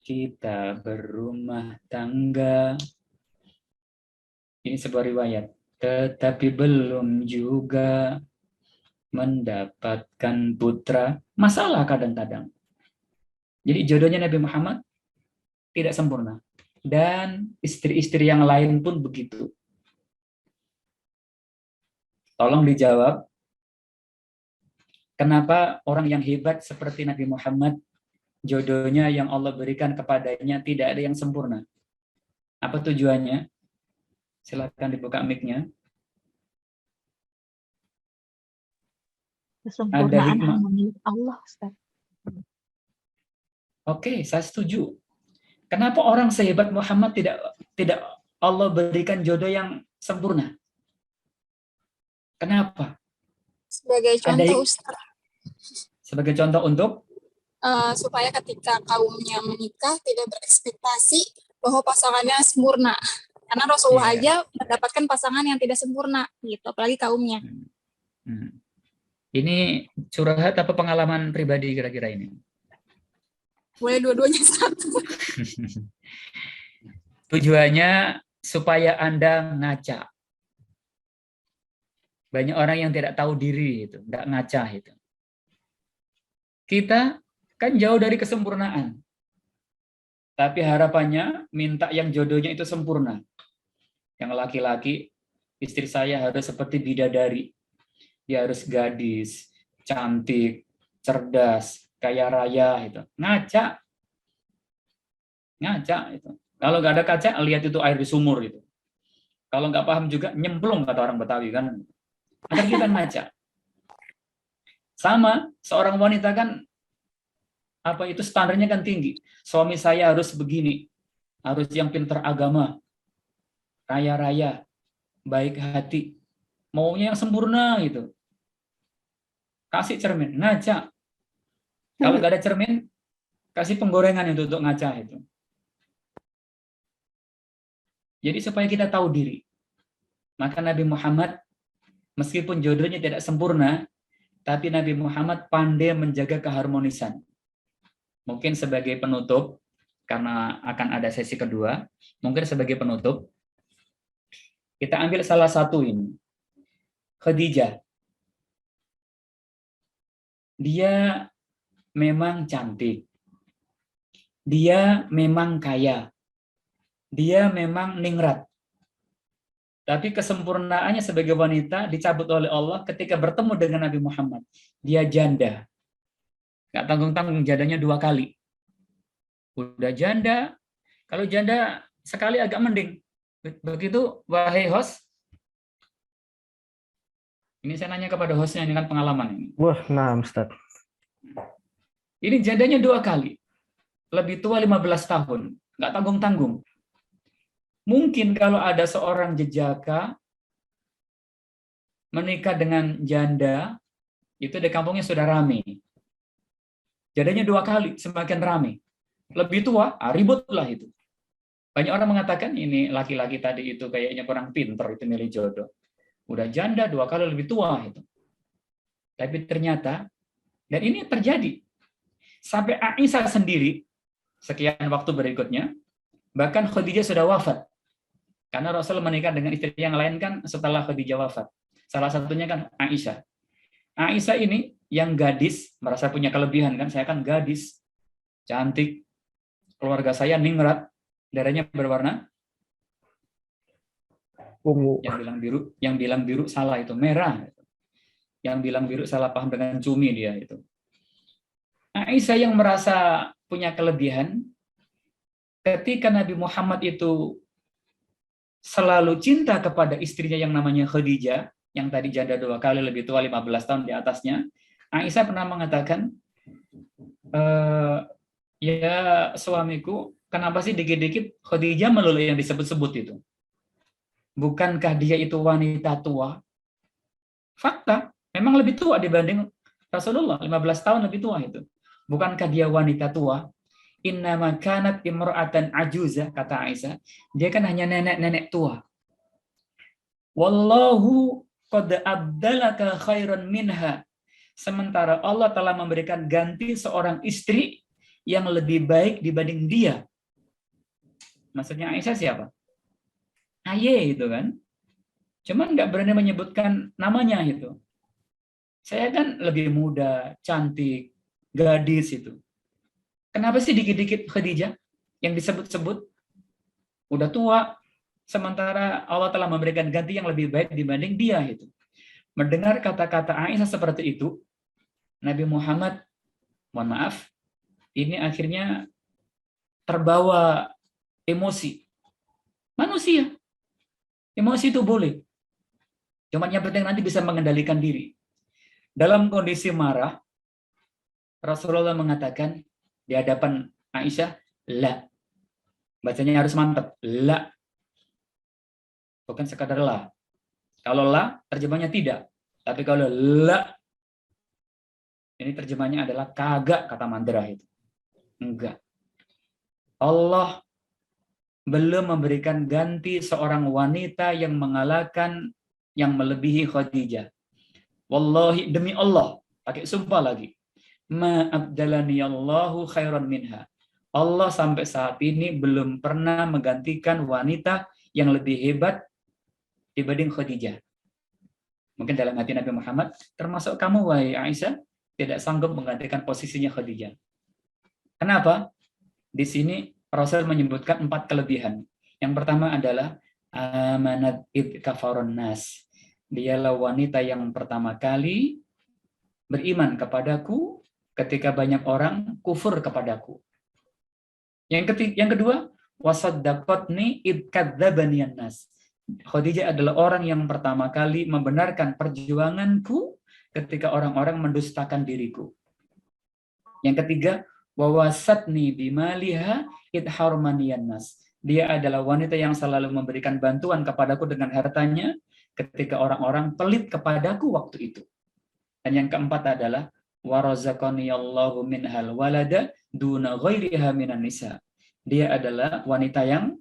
kita berumah tangga. Ini sebuah riwayat. Tetapi belum juga mendapatkan putra. Masalah kadang-kadang. Jadi jodohnya Nabi Muhammad tidak sempurna. Dan istri-istri yang lain pun begitu. Tolong dijawab, kenapa orang yang hebat seperti Nabi Muhammad, jodohnya yang Allah berikan kepadanya tidak ada yang sempurna? Apa tujuannya? Silakan dibuka mic-nya. Kesempurnaan hikmah. hanya milik Allah, Ustaz. Oke, saya setuju. Kenapa orang sehebat Muhammad tidak Allah berikan jodoh yang sempurna? Kenapa? Sebagai Ada contoh, Ustaz, sebagai contoh untuk supaya ketika kaumnya menikah tidak berekspektasi bahwa pasangannya sempurna. Karena Rasulullah aja mendapatkan pasangan yang tidak sempurna, gitu, apalagi kaumnya. Ini curhat apa pengalaman pribadi kira-kira ini? Boleh dua-duanya satu. Tujuannya supaya Anda ngaca. Banyak orang yang tidak tahu diri itu, nggak ngaca itu. Kita kan jauh dari kesempurnaan. Tapi harapannya minta yang jodohnya itu sempurna. Yang laki-laki, istri saya harus seperti bidadari. Dia harus gadis, cantik, cerdas, kaya raya itu. Ngaca. Ngaca itu. Kalau nggak ada kaca, lihat itu air di sumur itu. Kalau nggak paham juga, nyemplung kata orang Betawi kan. Agar kita ngaca. Sama, seorang wanita kan apa itu standarnya kan tinggi. Suami saya harus begini, harus yang pintar agama, kaya raya, baik hati, maunya yang sempurna gitu. Kasih cermin, ngaca. Kalau nggak ada cermin, kasih penggorengan itu untuk ngaca itu. Jadi supaya kita tahu diri. Maka Nabi Muhammad, meskipun jodohnya tidak sempurna, tapi Nabi Muhammad pandai menjaga keharmonisan. Mungkin sebagai penutup, karena akan ada sesi kedua, mungkin sebagai penutup, kita ambil salah satu ini. Khadijah. Dia memang cantik. Dia memang kaya. Dia memang ningrat. Tapi kesempurnaannya sebagai wanita dicabut oleh Allah ketika bertemu dengan Nabi Muhammad. Dia janda. Nggak tanggung-tanggung, jandanya 2 kali. Udah janda, kalau janda sekali agak mending. Begitu, wahai host. Ini saya nanya kepada hostnya, ini kan pengalaman ini. Wah, nah Ustaz. Ini jandanya 2 kali. Lebih tua 15 tahun. Nggak tanggung-tanggung. Mungkin kalau ada seorang jejaka menikah dengan janda, itu di kampungnya sudah ramai. Jandanya 2 kali, semakin ramai. Lebih tua, ributlah itu. Banyak orang mengatakan ini laki-laki tadi itu kayaknya kurang pinter, itu milih jodoh. Udah janda 2 kali lebih tua itu. Tapi ternyata, dan ini terjadi, Sampai Aisyah sendiri, sekian waktu berikutnya, bahkan Khadijah sudah wafat. Karena Rasul menikah dengan istri yang lain kan setelah Khadijah wafat. Salah satunya kan Aisyah. Aisyah ini yang gadis, merasa punya kelebihan kan, saya kan gadis, cantik, keluarga saya ningrat, darahnya berwarna Ungu. yang bilang biru salah, itu merah. Yang bilang biru salah paham dengan cumi dia itu. Aisyah yang merasa punya kelebihan, ketika Nabi Muhammad itu selalu cinta kepada istrinya yang namanya Khadijah, yang tadi janda 2 kali, lebih tua 15 tahun di atasnya, Aisyah pernah mengatakan, ya suamiku, kenapa sih dikit-dikit Khadijah melulu yang disebut-sebut itu? Bukankah dia itu wanita tua? Fakta, memang lebih tua dibanding Rasulullah, 15 tahun lebih tua itu. Bukankah dia wanita tua? Innama kanat imra'atan ajuza, kata Aisyah. Dia kan hanya nenek-nenek tua. Wallahu qad abdalaka khairan minha. Sementara Allah telah memberikan ganti seorang istri yang lebih baik dibanding dia. Maksudnya Aisyah siapa? Aye itu kan. Cuman nggak berani menyebutkan namanya itu. Saya kan lebih muda, cantik, gadis itu. Kenapa sih dikit-dikit Khadijah yang disebut-sebut? Udah tua, sementara Allah telah memberikan ganti yang lebih baik dibanding dia itu. Mendengar kata-kata Aisyah seperti itu, Nabi Muhammad, mohon maaf, ini akhirnya terbawa emosi. Manusia. Emosi itu boleh. Cuma yang penting nanti bisa mengendalikan diri. Dalam kondisi marah, Rasulullah mengatakan di hadapan Aisyah, la. Bacanya harus mantap, la. Bukan sekadar la. Kalau la, terjemahnya tidak. Tapi kalau la, ini terjemahnya adalah kagak, kata Mandra itu. Enggak. Allah belum memberikan ganti seorang wanita yang mengalahkan, yang melebihi Khadijah. Wallahi, demi Allah, pakai sumpah lagi. Ma'abdalani Allahu khairan minha. Allah sampai saat ini belum pernah menggantikan wanita yang lebih hebat dibanding Khadijah. Mungkin dalam hati Nabi Muhammad, termasuk kamu, wahai Aisyah, tidak sanggup menggantikan posisinya Khadijah. Kenapa? Di sini Rasul menyebutkan 4 kelebihan. Yang pertama adalah amanat id kafarun nas. Dialah wanita yang pertama kali beriman kepadaku ketika banyak orang kufur kepadaku. Yang kedua, wasaddaqatni id kadzdzabani nas. Khadijah adalah orang yang pertama kali membenarkan perjuanganku ketika orang-orang mendustakan diriku. Yang ketiga, wawasatni bimaliha id harmaniyan nas. Dia adalah wanita yang selalu memberikan bantuan kepadaku dengan hartanya ketika orang-orang pelit kepadaku waktu itu. Dan yang keempat adalah warazaqani Allahu minhal walada duna ghairiha minan nisa. Dia adalah wanita yang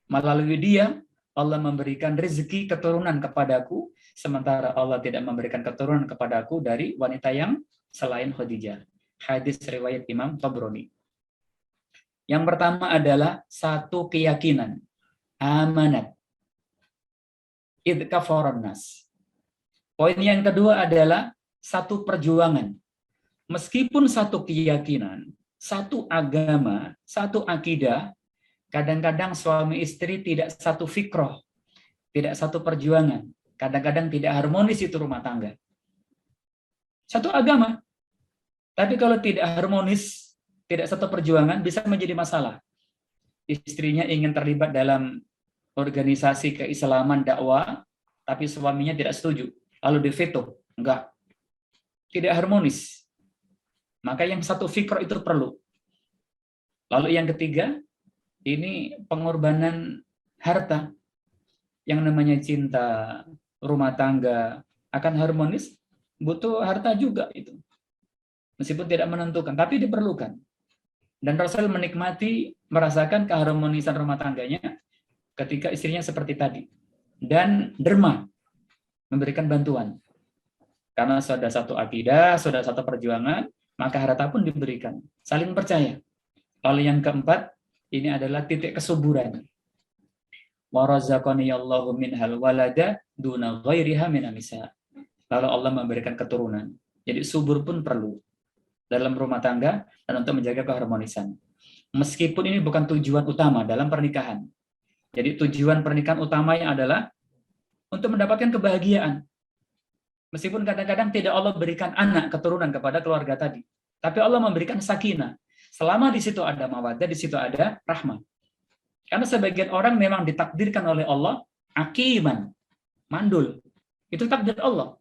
melalui dia Allah memberikan rezeki keturunan kepadaku, sementara Allah tidak memberikan keturunan kepadaku dari wanita yang selain Khadijah. Hadis riwayat Imam Tabrani. Yang pertama adalah satu keyakinan, amanat, id kafaran nas. Poin yang kedua adalah satu perjuangan. Meskipun satu keyakinan, satu agama, satu akidah, kadang-kadang suami istri tidak satu fikroh, tidak satu perjuangan. Kadang-kadang tidak harmonis itu rumah tangga. Satu agama, tapi kalau tidak harmonis, tidak satu perjuangan, bisa menjadi masalah. Istrinya ingin terlibat dalam organisasi keislaman dakwah, tapi suaminya tidak setuju. Lalu diveto. Enggak. Tidak harmonis. Maka yang satu fikroh itu perlu. Lalu yang ketiga, ini pengorbanan harta. Yang namanya cinta, rumah tangga, akan harmonis, butuh harta juga itu. Meskipun tidak menentukan, tapi diperlukan. Dan Rasul menikmati, merasakan keharmonisan rumah tangganya ketika istrinya seperti tadi. Dan derma, memberikan bantuan. Karena sudah satu akidah, sudah satu perjuangan, maka harta pun diberikan. Saling percaya. Lalu yang keempat, ini adalah titik kesuburan. Wa razaqaniyallahu minhal walada duna ghairiha minan nisa. Lalu Allah memberikan keturunan. Jadi subur pun perlu dalam rumah tangga dan untuk menjaga keharmonisan. Meskipun ini bukan tujuan utama dalam pernikahan. Jadi tujuan pernikahan utamanya adalah untuk mendapatkan kebahagiaan. Meskipun kadang-kadang tidak Allah berikan anak keturunan kepada keluarga tadi, tapi Allah memberikan sakinah. Selama di situ ada mawaddah, di situ ada rahmah. Karena sebagian orang memang ditakdirkan oleh Allah akiman, mandul. Itu takdir Allah.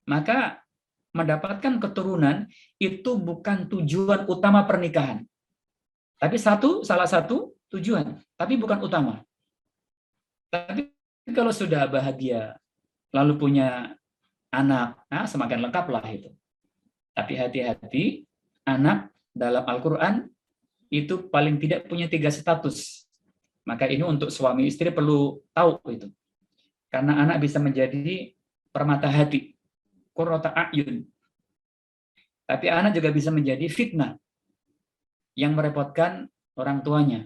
Maka mendapatkan keturunan itu bukan tujuan utama pernikahan. Tapi salah satu tujuan, tapi bukan utama. Tapi kalau sudah bahagia, lalu punya anak, nah semakin lengkap lah itu. Tapi hati-hati, anak dalam Al-Quran itu paling tidak punya 3 status. Maka ini untuk suami istri perlu tahu itu. Karena anak bisa menjadi permata hati, qurrata a'yun. Tapi anak juga bisa menjadi fitnah yang merepotkan orang tuanya.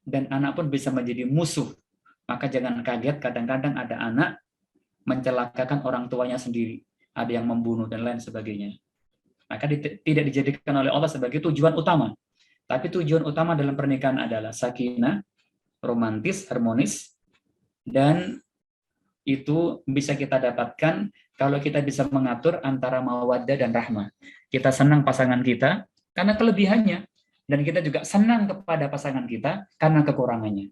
Dan anak pun bisa menjadi musuh. Maka jangan kaget kadang-kadang ada anak mencelakakan orang tuanya sendiri. Ada yang membunuh dan lain sebagainya. Maka tidak dijadikan oleh Allah sebagai tujuan utama. Tapi tujuan utama dalam pernikahan adalah sakinah, romantis, harmonis, dan itu bisa kita dapatkan kalau kita bisa mengatur antara mawaddah dan rahmah. Kita senang pasangan kita karena kelebihannya, dan kita juga senang kepada pasangan kita karena kekurangannya.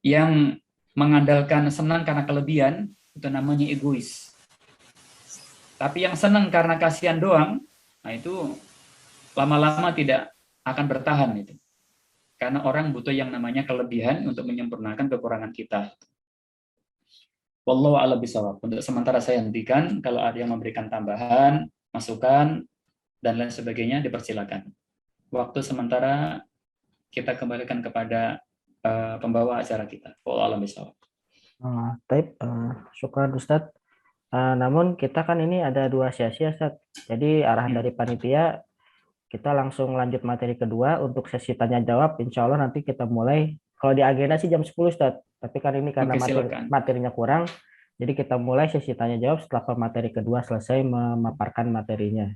Yang mengandalkan senang karena kelebihan, itu namanya egois. Tapi yang senang karena kasihan doang, nah itu lama-lama tidak akan bertahan itu. Karena orang butuh yang namanya kelebihan untuk menyempurnakan kekurangan kita. Wallahu a'lam bishawab. Untuk sementara saya hentikan, kalau ada yang memberikan tambahan, masukan, dan lain sebagainya, dipersilakan. Waktu sementara kita kembalikan kepada pembawa acara kita. Wallahu a'lam bishawab. Syukran Ustadz. Namun kita kan ini ada 2 sesi ya Ustadz. Jadi arahan dari panitia, kita langsung lanjut materi kedua untuk sesi tanya jawab. Insya Allah nanti kita mulai, kalau di agenda sih jam 10 Ustadz. Tapi kan ini karena Oke, silakan. materinya kurang, jadi kita mulai sesi tanya jawab setelah pemateri kedua selesai memaparkan materinya.